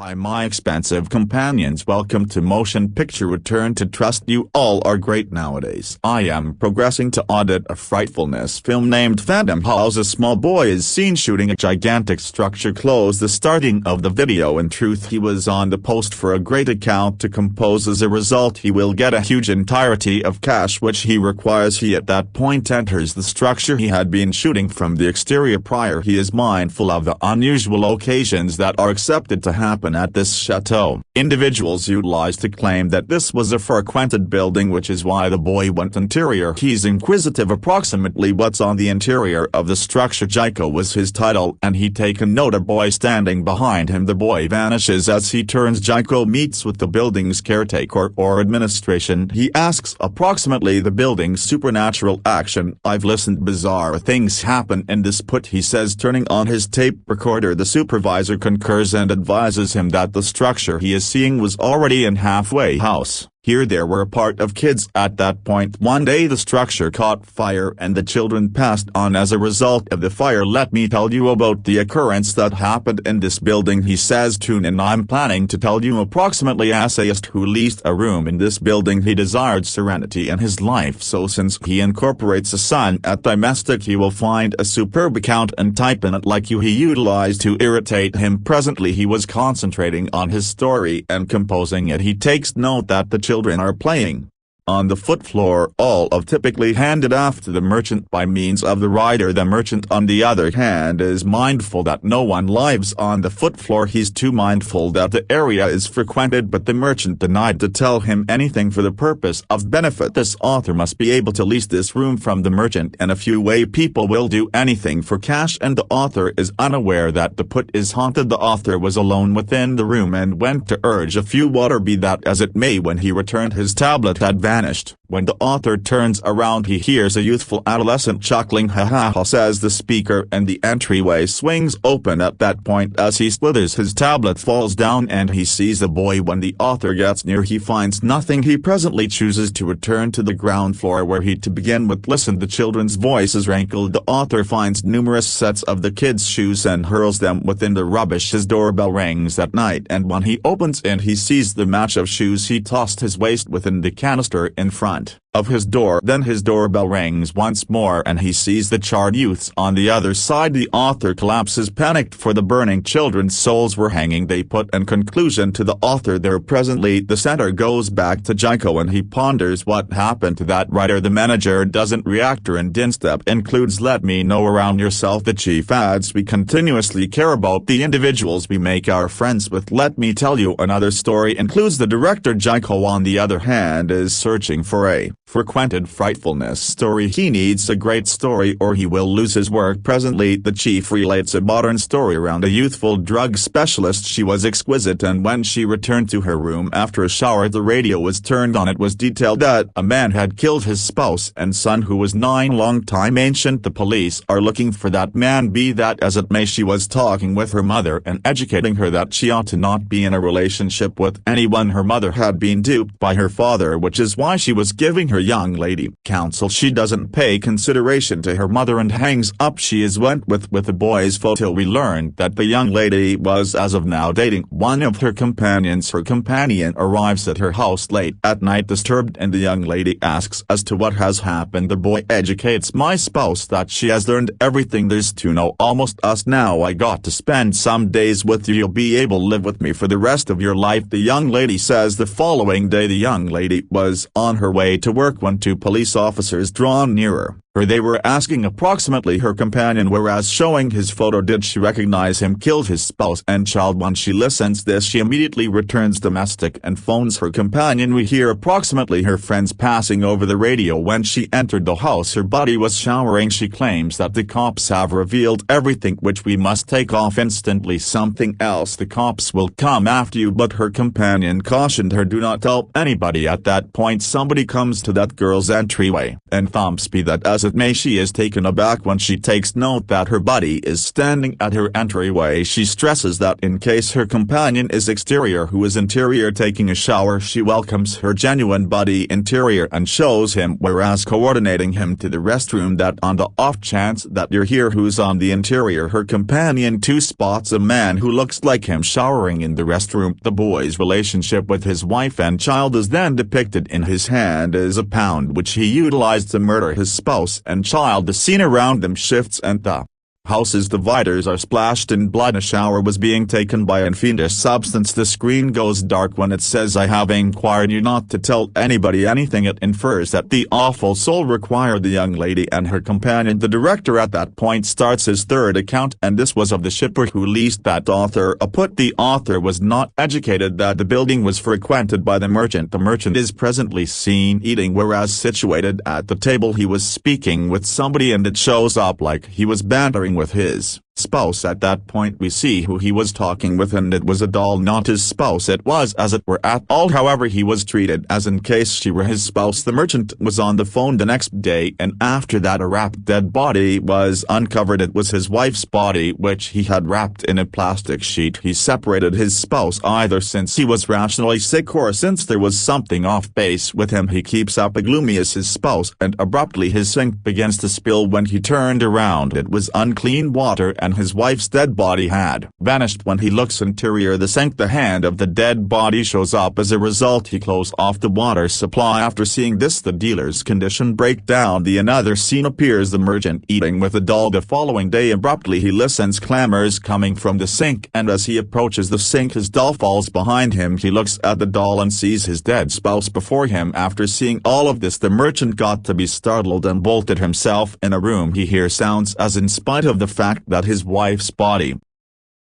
Hi my expensive companions, welcome to Motion Picture Return to Trust. You all are great nowadays. I am progressing to audit a frightfulness film named Phantom House. A small boy is seen shooting a gigantic structure close the starting of the video. In truth, he was on the post for a great account to compose. As a result, he will get a huge entirety of cash which he requires. He at that point enters the structure he had been shooting from the exterior prior. He is mindful of the unusual occasions that are accepted to happen at this chateau. Individuals utilized to claim that this was a frequented building, which is why the boy went interior. He's inquisitive approximately what's on the interior of the structure. Jaiko was his title, and he taken note a boy standing behind him. The boy vanishes as he turns. Jaiko meets with the building's caretaker or administration. He asks approximately the building's supernatural action. I've listened, bizarre things happen in this put, he says, turning on his tape recorder. The supervisor concurs and advises him that the structure he is seeing was already in halfway house. Here there were a part of kids at that point. One day the structure caught fire and the children passed on as a result of the fire. Let me tell you about the occurrence that happened in this building, he says. Tune in, I'm planning to tell you approximately. Essayist who leased a room in this building. He desired serenity in his life, so since he incorporates a son at domestic, he will find a superb account and type in it like you. He utilized to irritate him. Presently he was concentrating on his story and composing it. He takes note that the children are playing on the foot floor, all of typically handed off to the merchant by means of the rider. The merchant on the other hand is mindful that no one lives on the foot floor. He's too mindful that the area is frequented, but the merchant denied to tell him anything for the purpose of benefit. This author must be able to lease this room from the merchant in a few way. People will do anything for cash, and the author is unaware that the put is haunted. The author was alone within the room and went to urge a few water. Be that as it may, when he returned his tablet had vanished. When the author turns around, he hears a youthful adolescent chuckling. Ha ha ha, says the speaker, and the entryway swings open at that point. As he slithers, his tablet falls down and he sees the boy. When the author gets near, he finds nothing. He presently chooses to return to the ground floor where he to begin with listened. The children's voices rankled. The author finds numerous sets of the kids' shoes and hurls them within the rubbish. His doorbell rings at night, and when he opens it, he sees the match of shoes he tossed his waste within the canister in front of his door. Then his doorbell rings once more and he sees the charred youths on the other side. The author collapses, panicked, for the burning children's souls were hanging. They put in conclusion to the author there. Presently the center goes back to Jaiko and he ponders what happened to that writer. The manager doesn't react. And instep includes let me know around yourself. The chief adds we continuously care about the individuals we make our friends with. Let me tell you another story includes the director. Jaiko on the other hand is searching for a frequented frightfulness story. He needs a great story or he will lose his work. Presently the chief relates a modern story around a youthful drug specialist. She was exquisite, and when she returned to her room after a shower, the radio was turned on. It was detailed that a man had killed his spouse and son who was 9. Long time ancient. The police are looking for that man. Be that as it may, she was talking with her mother and educating her that she ought to not be in a relationship with anyone. Her mother had been duped by her father, which is why she was giving her young lady counsel. She doesn't pay consideration to her mother and hangs up. She is went with the boy's photo. We learned that the young lady was as of now dating one of her companions. Her companion arrives at her house late at night disturbed, and the young lady asks as to what has happened. The boy educates my spouse that she has learned everything there's to know. Almost us now. I got to spend some days with you. You'll be able to live with me for the rest of your life, the young lady says. The following day the young lady was on her way to work when 2 police officers drawn nearer her. They were asking approximately her companion, whereas showing his photo did she recognize him, killed his spouse and child. When she listens this, she immediately returns domestic and phones her companion. We hear approximately her friends passing over the radio. When she entered the house, her body was showering. She claims that the cops have revealed everything, which we must take off instantly. Something else, the cops will come after you. But her companion cautioned her, do not tell anybody. At that point somebody comes to that girl's entryway and thumps. Be that as it may, she is taken aback when she takes note that her buddy is standing at her entryway. She stresses that in case her companion is exterior who is interior taking a shower, she welcomes her genuine buddy interior and shows him, whereas coordinating him to the restroom, that on the off chance that you're here who's on the interior, her companion too spots a man who looks like him showering in the restroom. The boy's relationship with his wife and child is then depicted. In his hand is a pound which he utilized to murder his spouse and child. The scene around them shifts and the house's dividers are splashed in blood. A shower was being taken by a fiendish substance. The screen goes dark when it says, "I have inquired you not to tell anybody anything." It infers that the awful soul required the young lady and her companion. The director at that point starts his third account, and this was of the shipper who leased that author a put. The author was not educated that the building was frequented by the merchant. The merchant is presently seen eating, whereas situated at the table he was speaking with somebody, and it shows up like he was bantering with his spouse. At that point we see who he was talking with, and it was a doll, not his spouse. It was as it were at all. However, he was treated as in case she were his spouse. The merchant was on the phone the next day, and after that a wrapped dead body was uncovered. It was his wife's body, which he had wrapped in a plastic sheet. He separated his spouse either since he was rationally sick or since there was something off base with him. He keeps up as gloomy as his spouse, and abruptly his sink begins to spill. When he turned around, it was unclean water, and his wife's dead body had vanished. When he looks interior the sink, the hand of the dead body shows up. As a result, he closed off the water supply. After seeing this, the dealer's condition break down. Another scene appears, the merchant eating with a doll. The following day abruptly he listens clamors coming from the sink, and as he approaches the sink his doll falls behind him. He looks at the doll and sees his dead spouse before him. After seeing all of this, the merchant got to be startled and bolted himself in a room. He hears sounds as, in spite of the fact that his wife's body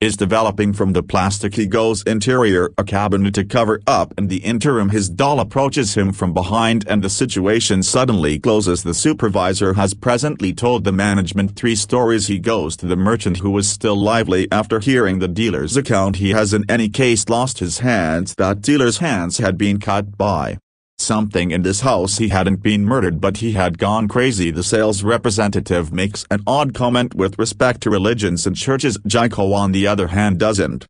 is developing from the plastic, he goes interior, a cabinet to cover up. In the interim his doll approaches him from behind and the situation suddenly closes. The supervisor has presently told the management 3 stories. He goes to the merchant, who was still lively. After hearing the dealer's account, he has in any case lost his hands. That dealer's hands had been cut by something in this house. He hadn't been murdered, but he had gone crazy. The sales representative makes an odd comment with respect to religions and churches. Jaiko on the other hand doesn't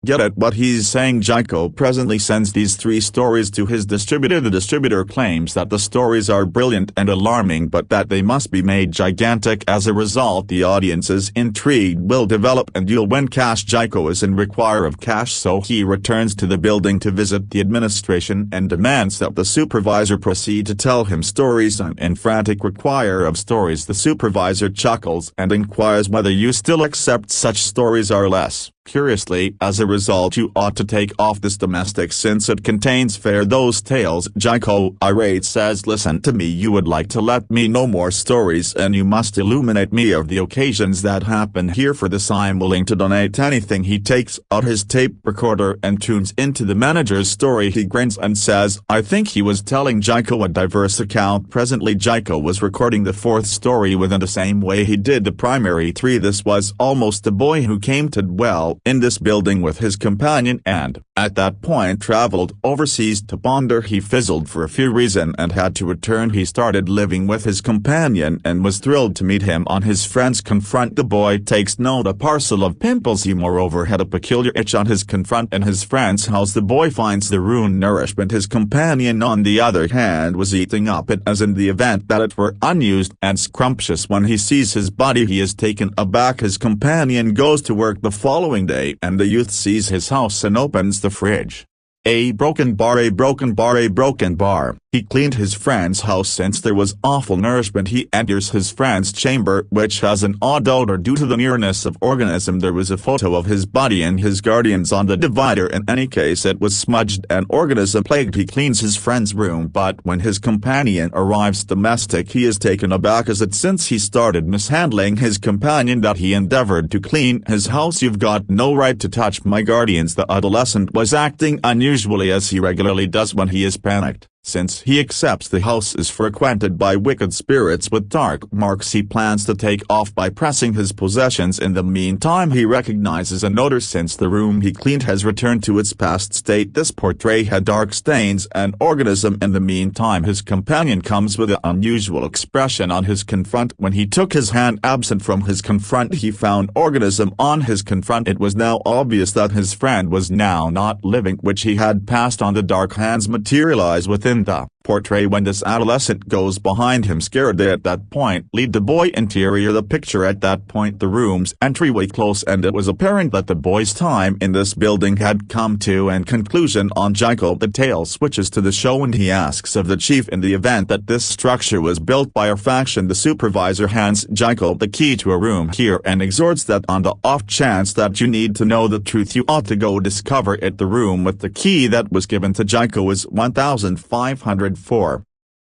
get at what he's saying. Jaiko presently sends these 3 stories to his distributor. The distributor claims that the stories are brilliant and alarming, but that they must be made gigantic. As a result, the audience's intrigue will develop and you'll win cash. Jaiko is in require of cash, so he returns to the building to visit the administration and demands that the supervisor proceed to tell him stories. I'm in frantic require of stories. The supervisor chuckles and inquires whether you still accept such stories or less. Curiously, as a result, you ought to take off this domestic since it contains those tales. Jaiko, irate, says, listen to me, you would like to let me know more stories and you must illuminate me of the occasions that happen here. For this I am willing to donate anything. He takes out his tape recorder and tunes into the manager's story. He grins and says, I think he was telling Jaiko a diverse account. Presently Jaiko was recording the 4th story within the same way he did the primary 3. This was almost the boy who came to dwell in this building with his companion and, at that point, traveled overseas to ponder. He fizzled for a few reasons and had to return. He started living with his companion and was thrilled to meet him on his friend's confront. The boy takes note a parcel of pimples. He moreover had a peculiar itch on his confront in his friend's house. The boy finds the ruined nourishment. His companion on the other hand was eating up it as in the event that it were unused and scrumptious. When he sees his body he is taken aback. His companion goes to work the following day and the youth sees his house and opens the fridge. A broken bar, a broken bar, a broken bar. He cleaned his friend's house since there was awful nourishment. He enters his friend's chamber, which has an odd odor due to the nearness of organism. There was a photo of his body and his guardians on the divider. In any case, it was smudged and organism plagued. He cleans his friend's room, but when his companion arrives domestic he is taken aback as it since he started mishandling his companion that he endeavored to clean his house. You've got no right to touch my guardians. The adolescent was acting unusually as he regularly does when he is panicked. Since he accepts the house is frequented by wicked spirits with dark marks, he plans to take off by pressing his possessions. In the meantime, he recognizes an odor since the room he cleaned has returned to its past state. This portrait had dark stains and organism. In the meantime, his companion comes with an unusual expression on his confront. When he took his hand absent from his confront, he found organism on his confront. It was now obvious that his friend was now not living, which he had passed on. The dark hands materialize within the portrait when this adolescent goes behind him scared. They at that point lead the boy interior the picture. At that point the room's entryway close, and it was apparent that the boy's time in this building had come to an conclusion. On Jaiko, the tale switches to the show and he asks of the chief in the event that this structure was built by a faction. The supervisor hands Jaiko the key to a room here and exhorts that on the off chance that you need to know the truth, you ought to go discover it. The room with the key that was given to Jaiko is 1504.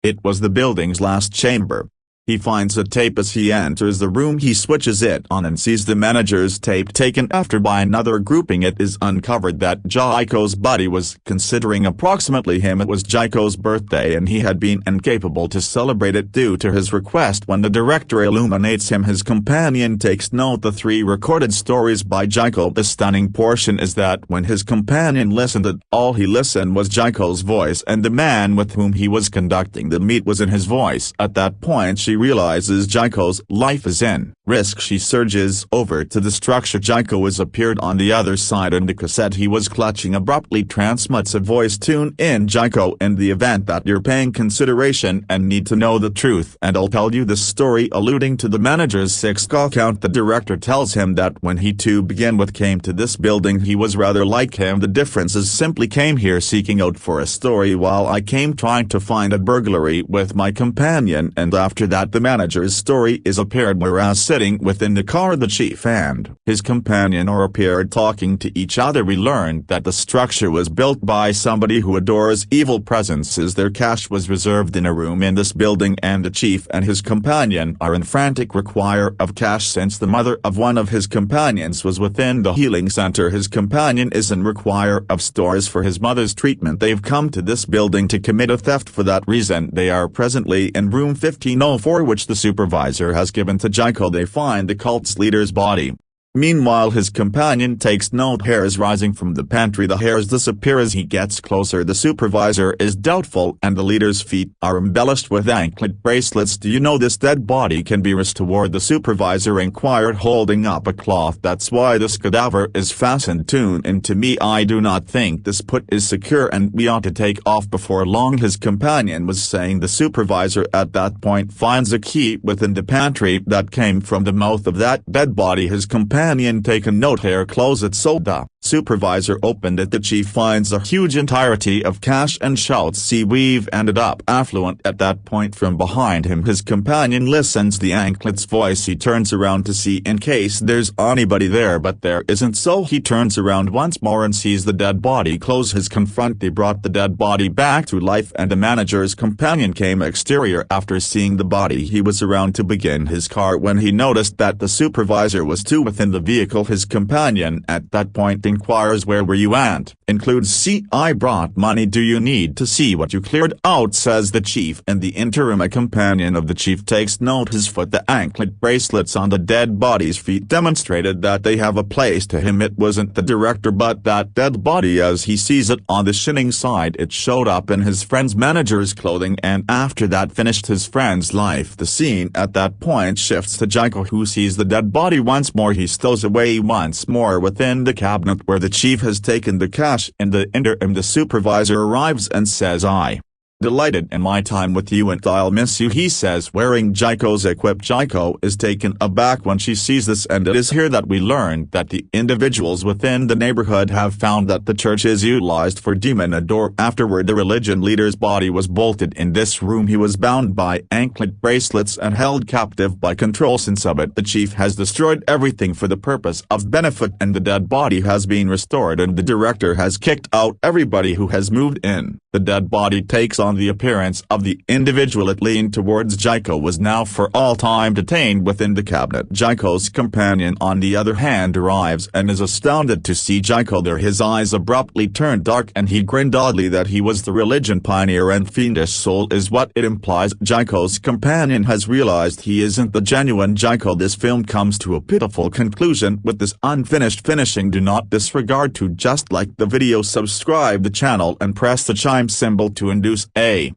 It was the building's last chamber. He finds a tape as he enters the room. He switches it on and sees the manager's tape taken after by another grouping. It is uncovered that Jaiko's buddy was considering approximately him. It was Jaiko's birthday and he had been incapable to celebrate it due to his request. When the director illuminates him, his companion takes note the 3 recorded stories by Jaiko. The stunning portion is that when his companion listened, all he listened was Jaiko's voice, and the man with whom he was conducting the meet was in his voice. At that point she realizes Jaiko's life is in risk. She surges over to the structure. Jaiko has appeared on the other side, and the cassette he was clutching abruptly transmits a voice. Tune in, Jaiko, in the event that you're paying consideration and need to know the truth, and I'll tell you this story. Alluding to the manager's 6th account, the director tells him that when he to begin with came to this building he was rather like him. The difference is simply came here seeking out for a story, while I came trying to find a burglary with my companion, and after that the manager's story is appeared. Whereas sitting within the car the chief and his companion are appeared talking to each other. We learned that the structure was built by somebody who adores evil presences. Their cash was reserved in a room in this building, and the chief and his companion are in frantic require of cash since the mother of one of his companions was within the healing center. His companion is in require of stores for his mother's treatment. They've come to this building to commit a theft. For that reason they are presently in room 1504, which the supervisor has given to Jaiko. They find the cult's leader's body. Meanwhile his companion takes note hairs rising from the pantry. The hairs disappear as he gets closer. The supervisor is doubtful, and the leader's feet are embellished with anklet bracelets. Do you know this dead body can be restored? The supervisor inquired, holding up a cloth. That's why this cadaver is fastened. Tune in to me. I do not think this put is secure and we ought to take off before long, his companion was saying. The supervisor at that point finds a key within the pantry that came from the mouth of that dead body. His companion taken note hair close it, so the supervisor opened it. The chief finds a huge entirety of cash and shouts, "See, we've ended up affluent." At that point from behind him his companion listens the anklet's voice. He turns around to see in case there's anybody there, but there isn't, so he turns around once more and sees the dead body close his confront. They brought the dead body back to life, and the manager's companion came exterior. After seeing the body he was around to begin his car when he noticed that the supervisor was too within the vehicle. His companion at that point inquires, "Where were you at?" Includes, "See, I brought money. Do you need to see what you cleared out?" says the chief. In the interim a companion of the chief takes note his foot. The anklet bracelets on the dead body's feet demonstrated that they have a place to him. It wasn't the director but that dead body as he sees it on the shining side. It showed up in his friend's manager's clothing, and after that finished his friend's life. The scene at that point shifts to Jaiko, who sees the dead body once more. He stows away once more within the cabinet where the chief has taken the cash. In the interim the supervisor arrives and says, "I delighted in my time with you and I'll miss you," he says, wearing Jaiko's equip. Jaiko is taken aback when she sees this, and it is here that we learn that the individuals within the neighborhood have found that the church is utilized for demon adore. Afterward the religion leader's body was bolted in this room. He was bound by anklet bracelets and held captive by control. Since of it the chief has destroyed everything for the purpose of benefit, and the dead body has been restored, and the director has kicked out everybody who has moved in. The dead body takes on the appearance of the individual it leaned towards. Jaiko was now for all time detained within the cabinet. Jaiko's companion on the other hand arrives and is astounded to see Jaiko there. His eyes abruptly turned dark and he grinned oddly. That he was the religion pioneer and fiendish soul is what it implies. Jaiko's companion has realized he isn't the genuine Jaiko. This film comes to a pitiful conclusion with this unfinished finishing. Do not disregard to just like the video, subscribe the channel and press the chime symbol to induce a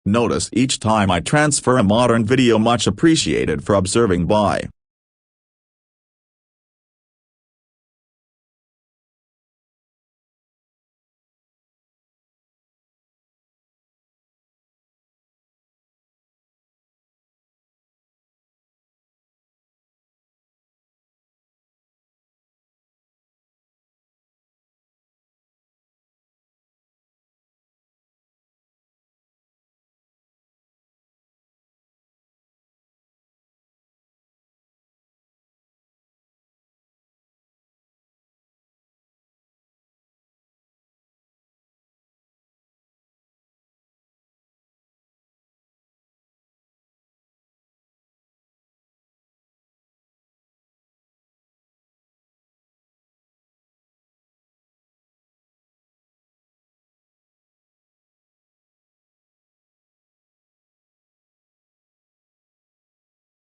notice each time I transfer a modern video. Much appreciated for observing. Bye.